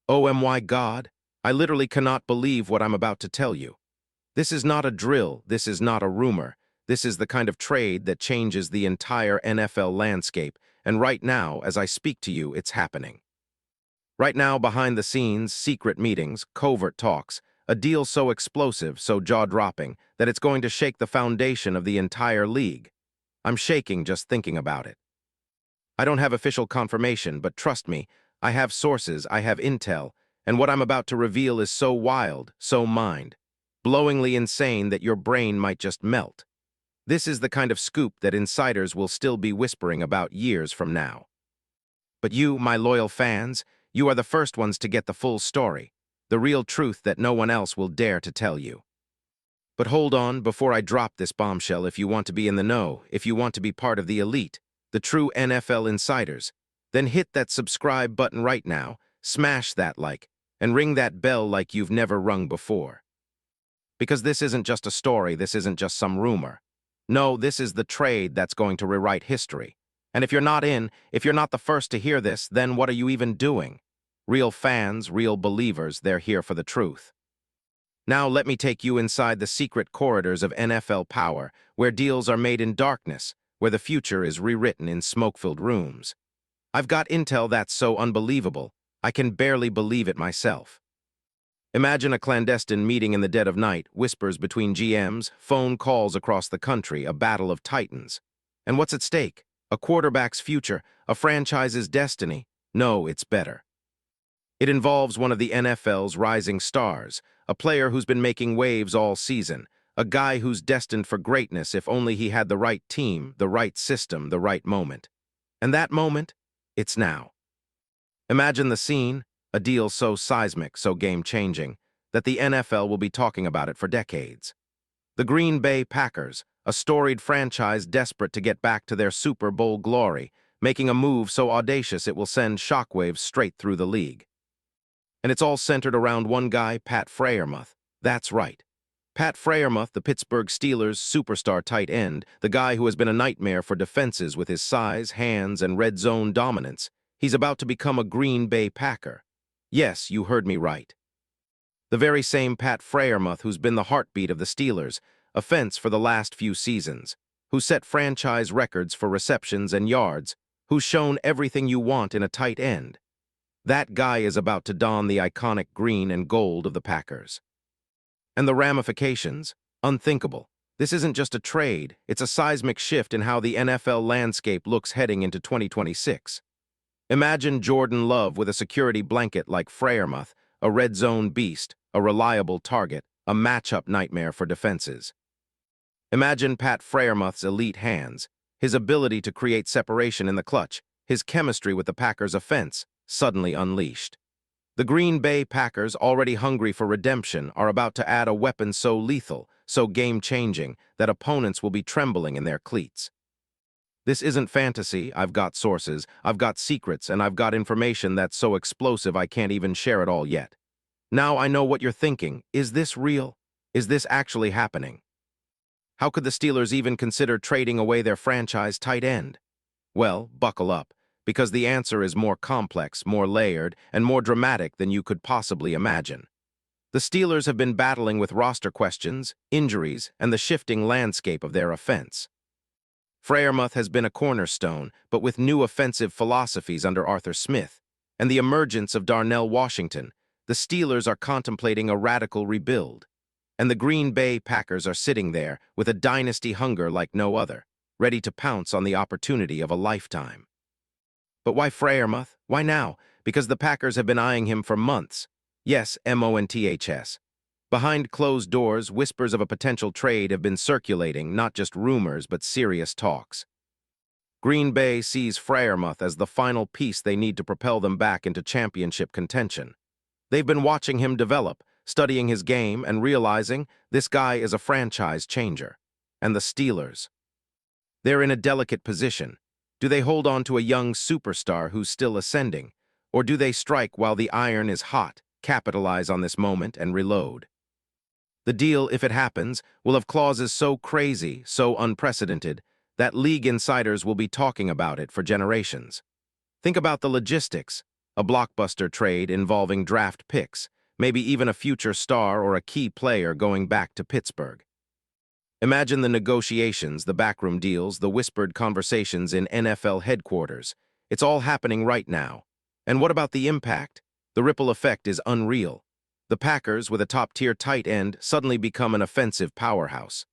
Oh my God, I literally cannot believe what I'm about to tell you. This is not a drill, this is not a rumor. This is the kind of trade that changes the entire NFL landscape, and right now, as I speak to you, it's happening. Right now, behind the scenes, secret meetings, covert talks, a deal so explosive, so jaw-dropping, that it's going to shake the foundation of the entire league. I'm shaking just thinking about it. I don't have official confirmation, but trust me, I have sources, I have intel, and what I'm about to reveal is so wild, so mind-blowingly insane that your brain might just melt. This is the kind of scoop that insiders will still be whispering about years from now. But you, my loyal fans, you are the first ones to get the full story, the real truth that no one else will dare to tell you. But hold on, before I drop this bombshell, if you want to be in the know, if you want to be part of the elite, the true NFL insiders, then hit that subscribe button right now, smash that like, and ring that bell like you've never rung before. Because this isn't just a story, this isn't just some rumor. No, this is the trade that's going to rewrite history. And if you're not in, if you're not the first to hear this, then what are you even doing? Real fans, real believers, they're here for the truth. Now let me take you inside the secret corridors of NFL power, where deals are made in darkness, where the future is rewritten in smoke-filled rooms. I've got intel that's so unbelievable, I can barely believe it myself. Imagine a clandestine meeting in the dead of night, whispers between GMs, phone calls across the country, a battle of titans. And what's at stake? A quarterback's future, a franchise's destiny. No, it's better. It involves one of the NFL's rising stars, a player who's been making waves all season, a guy who's destined for greatness if only he had the right team, the right system, the right moment. And that moment? It's now. Imagine the scene, a deal so seismic, so game-changing, that the NFL will be talking about it for decades. The Green Bay Packers, a storied franchise desperate to get back to their Super Bowl glory, making a move so audacious it will send shockwaves straight through the league. And it's all centered around one guy, Pat Freiermuth. That's right. Pat Freiermuth, the Pittsburgh Steelers' superstar tight end, the guy who has been a nightmare for defenses with his size, hands, and red zone dominance. He's about to become a Green Bay Packer. Yes, you heard me right. The very same Pat Freiermuth who's been the heartbeat of the Steelers, a fence for the last few seasons, who set franchise records for receptions and yards, who's shown everything you want in a tight end. That guy is about to don the iconic green and gold of the Packers. And the ramifications? Unthinkable. This isn't just a trade, it's a seismic shift in how the NFL landscape looks heading into 2026. Imagine Jordan Love with a security blanket like Freiermuth, a red zone beast, a reliable target, a matchup nightmare for defenses. Imagine Pat Freiermuth's elite hands, his ability to create separation in the clutch, his chemistry with the Packers' offense, suddenly unleashed. The Green Bay Packers, already hungry for redemption, are about to add a weapon so lethal, so game-changing, that opponents will be trembling in their cleats. This isn't fantasy. I've got sources, I've got secrets, and I've got information that's so explosive I can't even share it all yet. Now I know what you're thinking. Is this real? Is this actually happening? How could the Steelers even consider trading away their franchise tight end? Well, buckle up, because the answer is more complex, more layered, and more dramatic than you could possibly imagine. The Steelers have been battling with roster questions, injuries, and the shifting landscape of their offense. Freiermuth has been a cornerstone, but with new offensive philosophies under Arthur Smith and the emergence of Darnell Washington, the Steelers are contemplating a radical rebuild. And the Green Bay Packers are sitting there with a dynasty hunger like no other, ready to pounce on the opportunity of a lifetime. But why Freiermuth? Why now? Because the Packers have been eyeing him for months. Yes, months. Behind closed doors, whispers of a potential trade have been circulating, not just rumors, but serious talks. Green Bay sees Freiermuth as the final piece they need to propel them back into championship contention. They've been watching him develop, studying his game, and realizing this guy is a franchise changer. And the Steelers. They're in a delicate position. Do they hold on to a young superstar who's still ascending? Or do they strike while the iron is hot, capitalize on this moment, and reload? The deal, if it happens, will have clauses so crazy, so unprecedented, that league insiders will be talking about it for generations. Think about the logistics. a blockbuster trade involving draft picks, maybe even a future star or a key player going back to Pittsburgh. Imagine the negotiations, the backroom deals, the whispered conversations in NFL headquarters. It's all happening right now. And what about the impact? The ripple effect is unreal. The Packers, with a top-tier tight end, suddenly become an offensive powerhouse.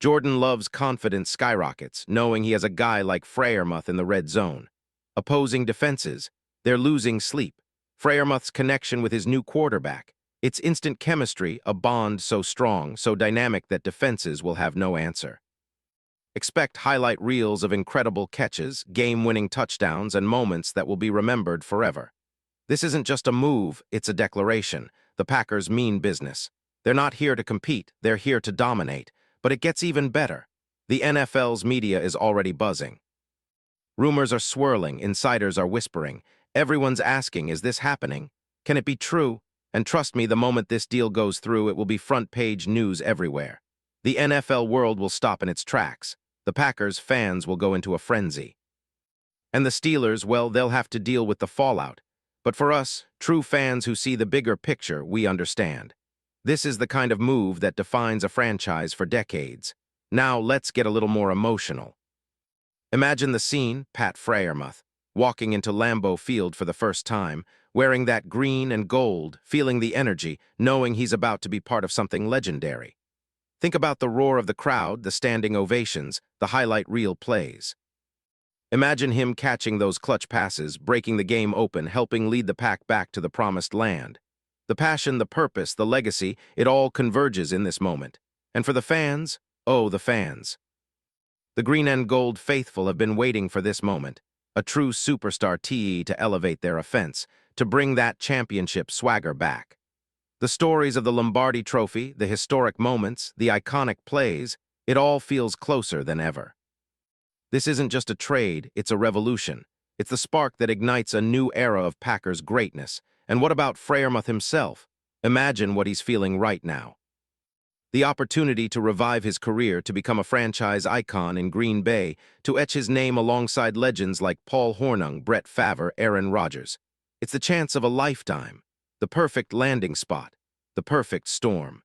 Jordan Love's confidence skyrockets, knowing he has a guy like Freiermuth in the red zone. Opposing defenses, they're losing sleep. Freiermuth's connection with his new quarterback. It's instant chemistry, a bond so strong, so dynamic that defenses will have no answer. Expect highlight reels of incredible catches, game-winning touchdowns, and moments that will be remembered forever. This isn't just a move, it's a declaration. The Packers mean business. They're not here to compete, they're here to dominate. But it gets even better. The NFL's media is already buzzing. Rumors are swirling, insiders are whispering. Everyone's asking, is this happening? Can it be true? And trust me, the moment this deal goes through, it will be front-page news everywhere. The NFL world will stop in its tracks. The Packers fans will go into a frenzy. And the Steelers, well, they'll have to deal with the fallout. But for us, true fans who see the bigger picture, we understand. This is the kind of move that defines a franchise for decades. Now let's get a little more emotional. Imagine the scene, Pat Freiermuth, walking into Lambeau Field for the first time, wearing that green and gold, feeling the energy, knowing he's about to be part of something legendary. Think about the roar of the crowd, the standing ovations, the highlight reel plays. Imagine him catching those clutch passes, breaking the game open, helping lead the Pack back to the promised land. The passion, the purpose, the legacy, it all converges in this moment. And for the fans, oh, the fans. The green and gold faithful have been waiting for this moment, a true superstar TE to elevate their offense, to bring that championship swagger back. The stories of the Lombardi Trophy, the historic moments, the iconic plays, it all feels closer than ever. This isn't just a trade, it's a revolution. It's the spark that ignites a new era of Packers greatness. And what about Freiermuth himself? Imagine what he's feeling right now. The opportunity to revive his career, to become a franchise icon in Green Bay, to etch his name alongside legends like Paul Hornung, Brett Favre, Aaron Rodgers. It's the chance of a lifetime, the perfect landing spot, the perfect storm.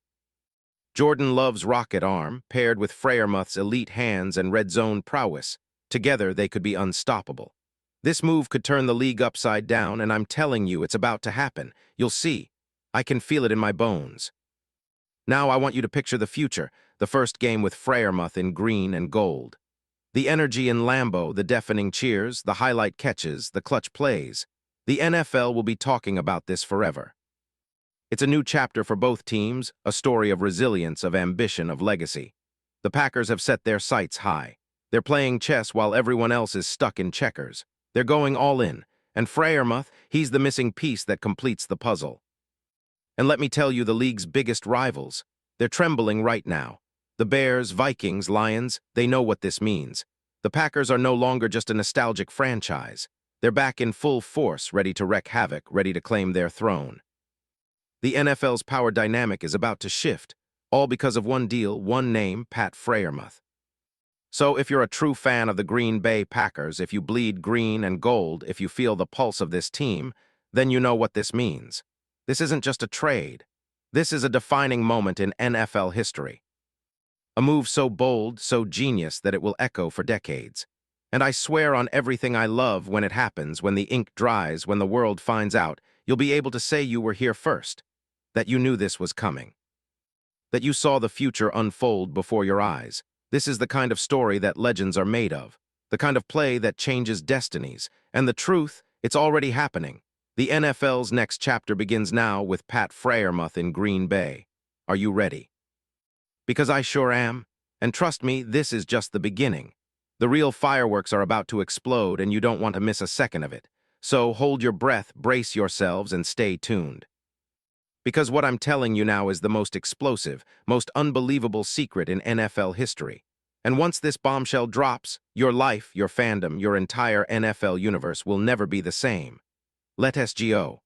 Jordan Love's rocket arm, paired with Freiermuth's elite hands and red zone prowess, together they could be unstoppable. This move could turn the league upside down, and I'm telling you, it's about to happen. You'll see. I can feel it in my bones. Now I want you to picture the future, the first game with Freiermuth in green and gold. The energy in Lambeau, the deafening cheers, the highlight catches, the clutch plays. The NFL will be talking about this forever. It's a new chapter for both teams, a story of resilience, of ambition, of legacy. The Packers have set their sights high. They're playing chess while everyone else is stuck in checkers. They're going all in, and Freiermuth, he's the missing piece that completes the puzzle. And let me tell you, the league's biggest rivals, they're trembling right now. The Bears, Vikings, Lions, they know what this means. The Packers are no longer just a nostalgic franchise. They're back in full force, ready to wreak havoc, ready to claim their throne. The NFL's power dynamic is about to shift, all because of one deal, one name, Pat Freiermuth. So if you're a true fan of the Green Bay Packers, if you bleed green and gold, if you feel the pulse of this team, then you know what this means. This isn't just a trade. This is a defining moment in NFL history. A move so bold, so genius that it will echo for decades. And I swear on everything I love, when it happens, when the ink dries, when the world finds out, you'll be able to say you were here first, that you knew this was coming, that you saw the future unfold before your eyes. This is the kind of story that legends are made of, the kind of play that changes destinies. And the truth, it's already happening. The NFL's next chapter begins now with Pat Freiermuth in Green Bay. Are you ready? Because I sure am. And trust me, this is just the beginning. The real fireworks are about to explode, and you don't want to miss a second of it. So hold your breath, brace yourselves, and stay tuned. Because what I'm telling you now is the most explosive, most unbelievable secret in NFL history. And once this bombshell drops, your life, your fandom, your entire NFL universe will never be the same. Let's go.